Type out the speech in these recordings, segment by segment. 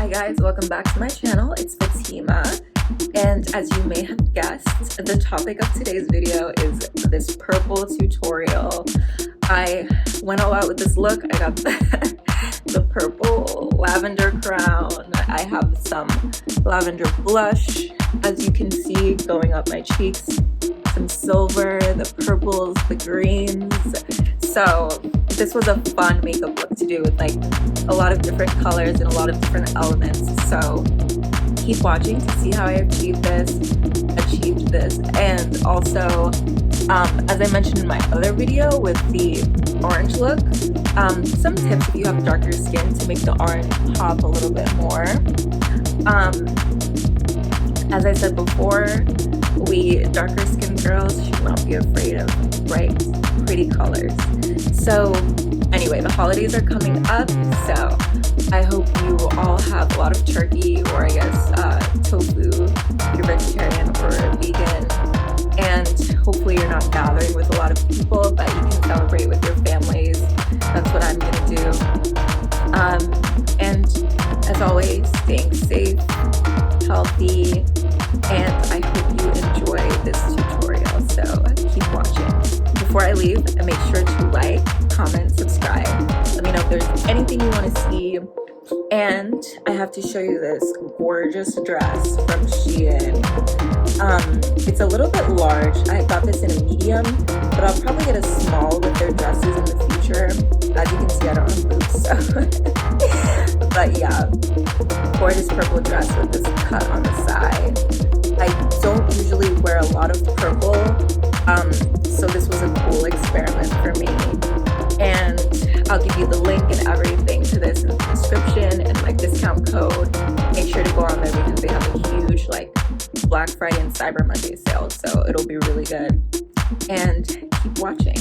Hi guys, welcome back to my channel. It's Fatima, and as you may have guessed, the topic of today's video is this purple tutorial. I went all out with this look. I got the purple lavender crown. I have some lavender blush, as you can see, going up my cheeks. Some silver, the purples, the greens. So this was a fun makeup look to do with like a lot of different colors and a lot of different elements. So keep watching to see how I achieved this. And also, as I mentioned in my other video with the orange look, some tips if you have darker skin to make the orange pop a little bit more. As I said before, we darker skinned girls should not be afraid of bright, pretty colors. So anyway, the holidays are coming up, so I hope you all have a lot of turkey, or I guess tofu if you're vegetarian or vegan, and hopefully you're not gathering with a lot of people, but you can celebrate with your families. That's what I'm gonna do. And as always, staying safe, healthy, and I hope you enjoy this tutorial, so keep watching. Before I leave, make sure to like, comment, subscribe. Let me know if there's anything you want to see. And I have to show you this gorgeous dress from Shein. It's a little bit large. I got this in a medium, but I'll probably get a small with their dresses in the future. As you can see, I don't have boobs, so. But yeah, gorgeous purple dress with this cut on the side. I don't usually wear a lot of purple, so this was a cool experiment for me. And I'll give you the link and everything to this in the description and my discount code. Make sure to go on there because they have a huge like Black Friday and Cyber Monday sale, so it'll be really good. And keep watching.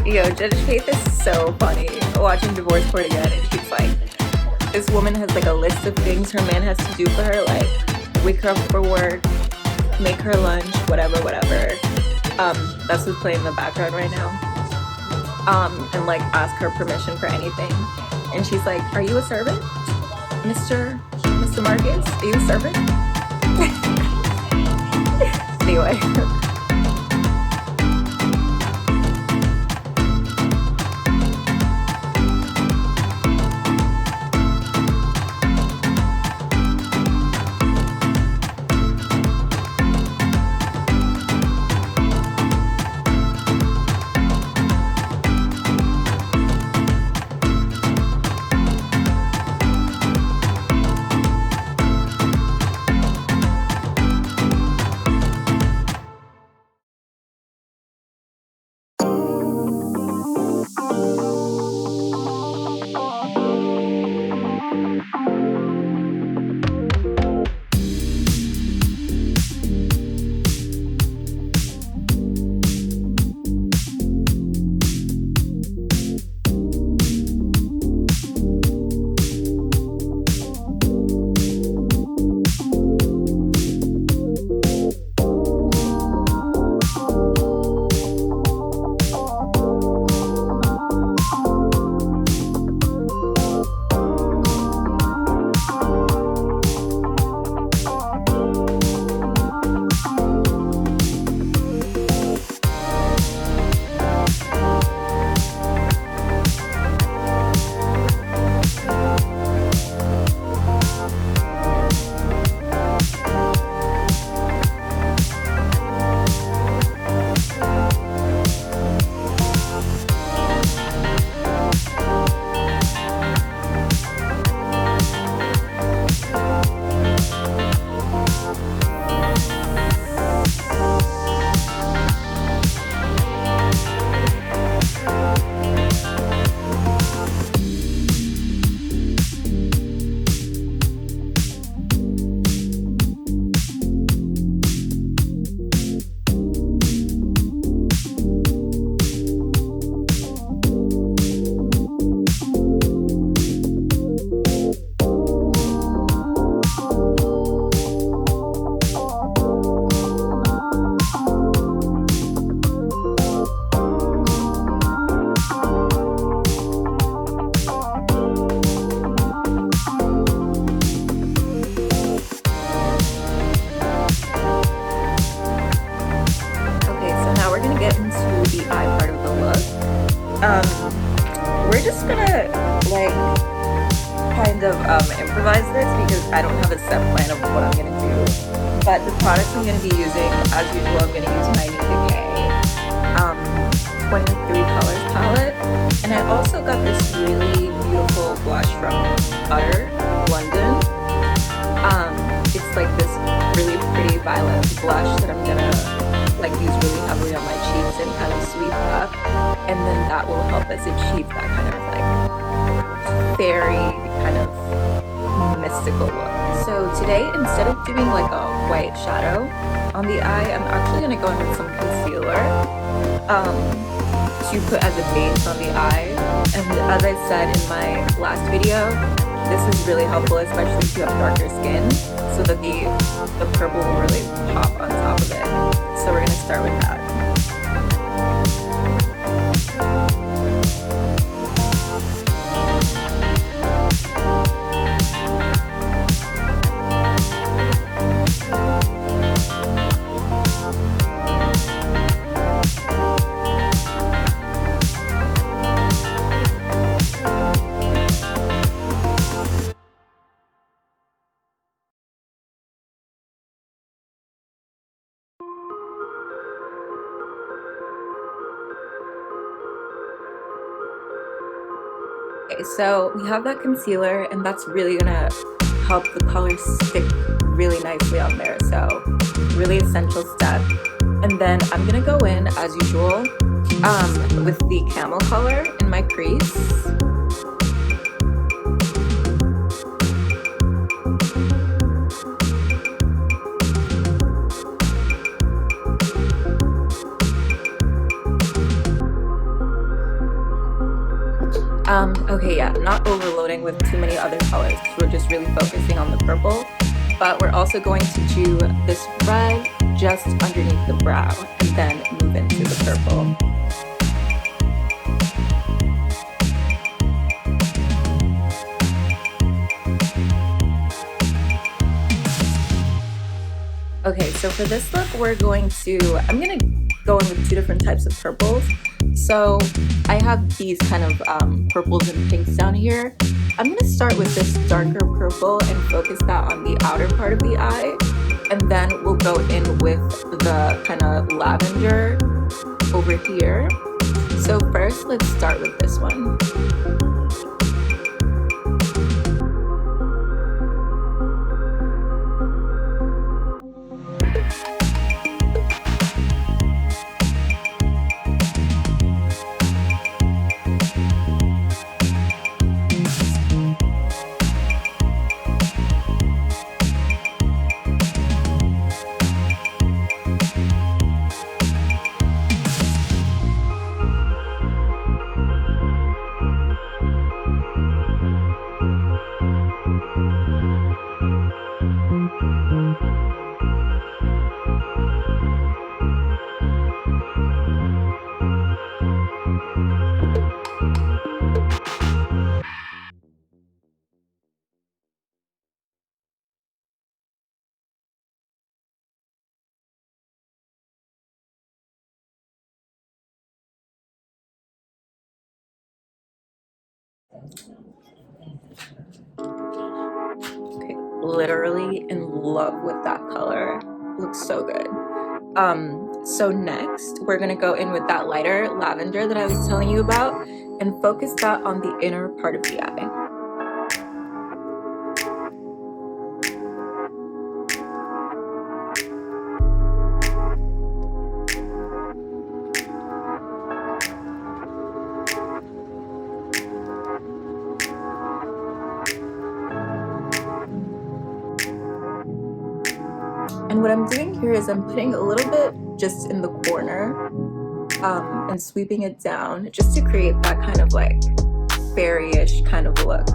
Yo, Judge Faith is so funny. Watching Divorce Court again, and she's like, this woman has like a list of things her man has to do for her, like wake her up for work, make her lunch, whatever. That's what's playing in the background right now. And like ask her permission for anything. And she's like, are you a servant? Mr. Marcus? Are you a servant? Anyway. kind of improvise this because I don't have a set plan of what I'm gonna do. But the products I'm gonna be using, as usual, I'm gonna use my Nicka 23 colors palette, and I also got this really beautiful blush from Utter London. It's like this really pretty violet blush that I'm gonna like use really heavily on my cheeks and kind of sweeten up, and then that will help us achieve that kind of like fairy kind of mystical look. So today, instead of doing like a white shadow on the eye, I'm actually gonna go in with some concealer to put as a base on the eye. And as I said in my last video, this is really helpful, especially if you have darker skin, so that the purple will really pop on top of it. So we're gonna start with that. Okay, so we have that concealer, and that's really gonna help the color stick really nicely on there, so really essential step. And then I'm gonna go in, as usual, with the camel color in my crease. Okay, yeah, not overloading with too many other colors because we're just really focusing on the purple, but we're also going to do this red just underneath the brow and then move into the purple. Okay, so for this look, I'm gonna go in with two different types of purples. So I have these kind of purples and pinks down here. I'm gonna start with this darker purple and focus that on the outer part of the eye. And then we'll go in with the kind of lavender over here. So first, let's start with this one. Okay, literally in love with that color. Looks so good. So next we're gonna go in with that lighter lavender that I was telling you about and focus that on the inner part of the eye. And what I'm doing here is I'm putting a little bit just in the corner and sweeping it down just to create that kind of like fairy-ish kind of look.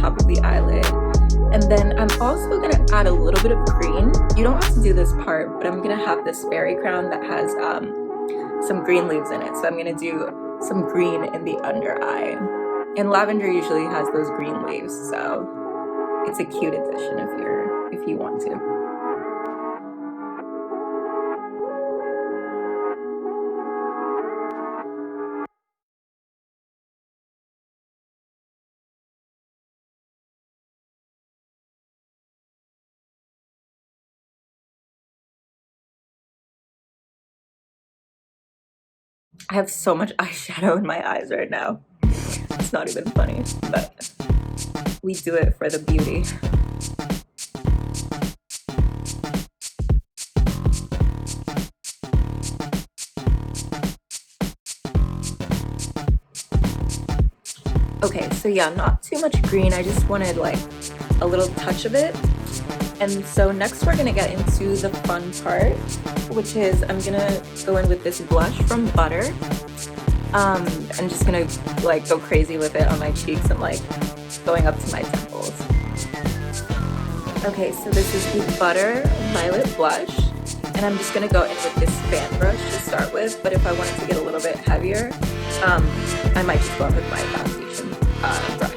top of the eyelid. And then I'm also gonna add a little bit of green. You don't have to do this part, but I'm gonna have this fairy crown that has some green leaves in it. So I'm gonna do some green in the under eye. And lavender usually has those green leaves, so it's a cute addition if you want to. I have so much eyeshadow in my eyes right now. It's not even funny, but we do it for the beauty. Okay, so yeah, not too much green. I just wanted like a little touch of it. And so next we're gonna get into the fun part, which is I'm gonna go in with this blush from Butter. I'm just gonna like go crazy with it on my cheeks and like going up to my temples. Okay, so this is the Butter Violet Blush, and I'm just gonna go in with this fan brush to start with, but if I wanted to get a little bit heavier, I might just go in with my foundation brush.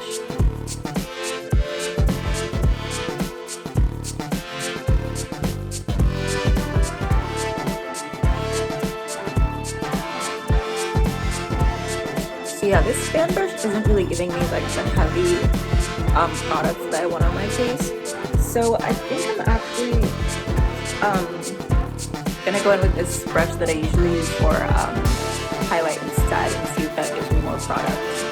So yeah, this fan brush isn't really giving me like the heavy products that I want on my face. So I think I'm actually gonna go in with this brush that I usually use for highlight instead and see if that gives me more product.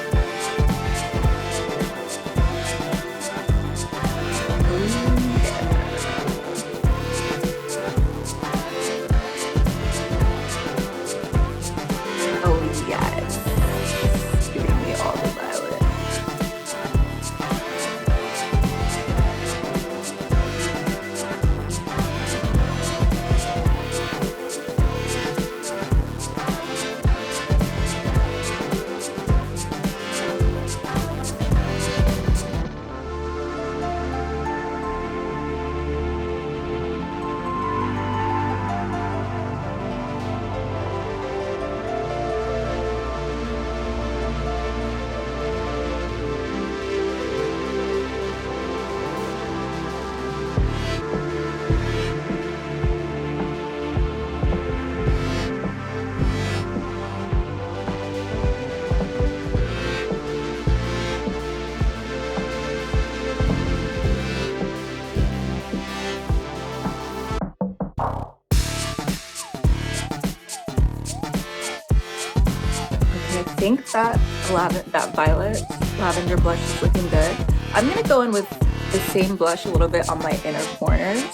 I think that violet lavender blush is looking good. I'm gonna go in with the same blush a little bit on my inner corners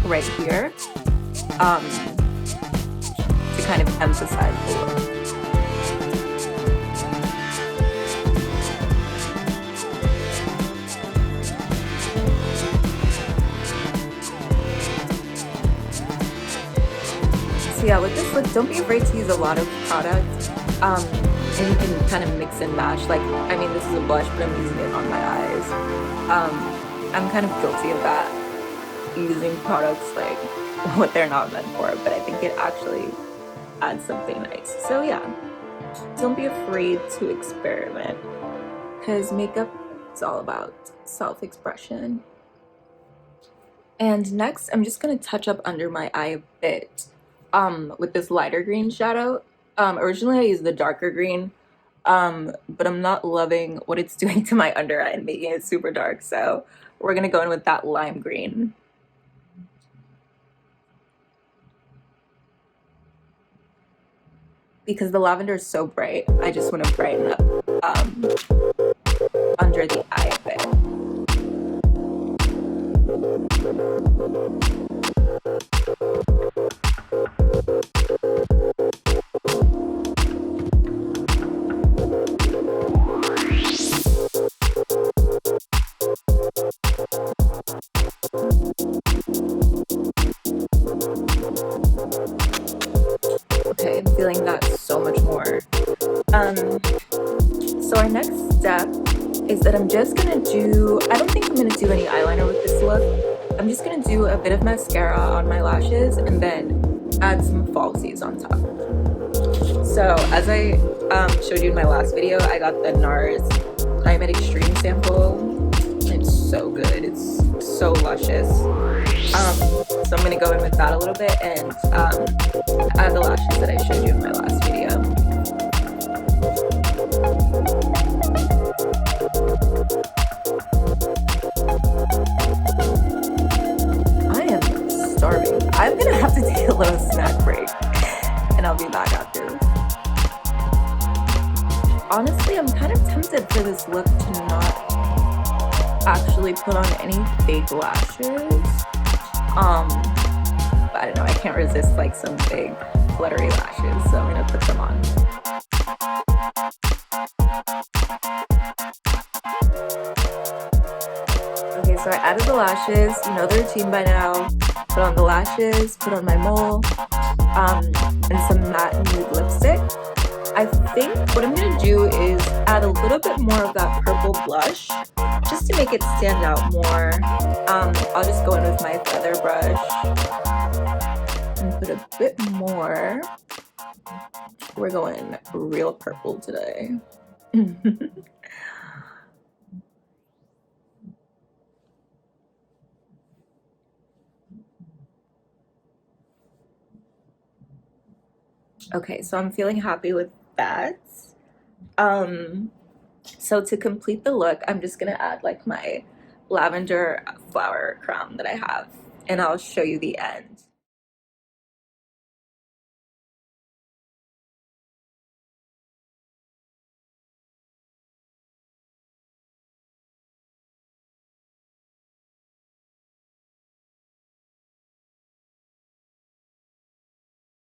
right here to kind of emphasize the look. So yeah, with this look, don't be afraid to use a lot of product. And you can kind of mix and match. Like, I mean, this is a blush, but I'm using it on my eyes. I'm kind of guilty of that, using products like what they're not meant for, but I think it actually adds something nice. So yeah, don't be afraid to experiment, because makeup is all about self-expression. And next, I'm just gonna touch up under my eye a bit with this lighter green shadow. Originally I used the darker green, but I'm not loving what it's doing to my under eye and making it super dark, so we're gonna go in with that lime green. Because the lavender is so bright, I just want to brighten up under the eye a bit. Okay, I'm feeling that so much more. So our next step is that I'm just gonna do, I don't think I'm gonna do any eyeliner with this look. I'm just gonna do a bit of mascara on my lashes and then add some falsies on top. So as I showed you in my last video, I got the NARS Climate Extreme sample. It's so good, it's so luscious. So I'm gonna go in with that a little bit and add the lashes that I showed you in my last video. I am starving. I'm gonna have to take a little snack break and I'll be back after this. Honestly, I'm kind of tempted for this look to not actually put on any fake lashes. But I don't know, I can't resist like some big glittery lashes, so I'm gonna put them on. Okay, so I added the lashes, you know the routine by now. Put on the lashes, put on my mole, and some matte nude lipstick. I think what I'm gonna do is add a little bit more of that purple blush, just to make it stand out more. I'll just go in with my feather brush and put a bit more. We're going real purple today. Okay, so I'm feeling happy with that. So to complete the look, I'm just gonna add like my lavender flower crown that I have, and I'll show you the end.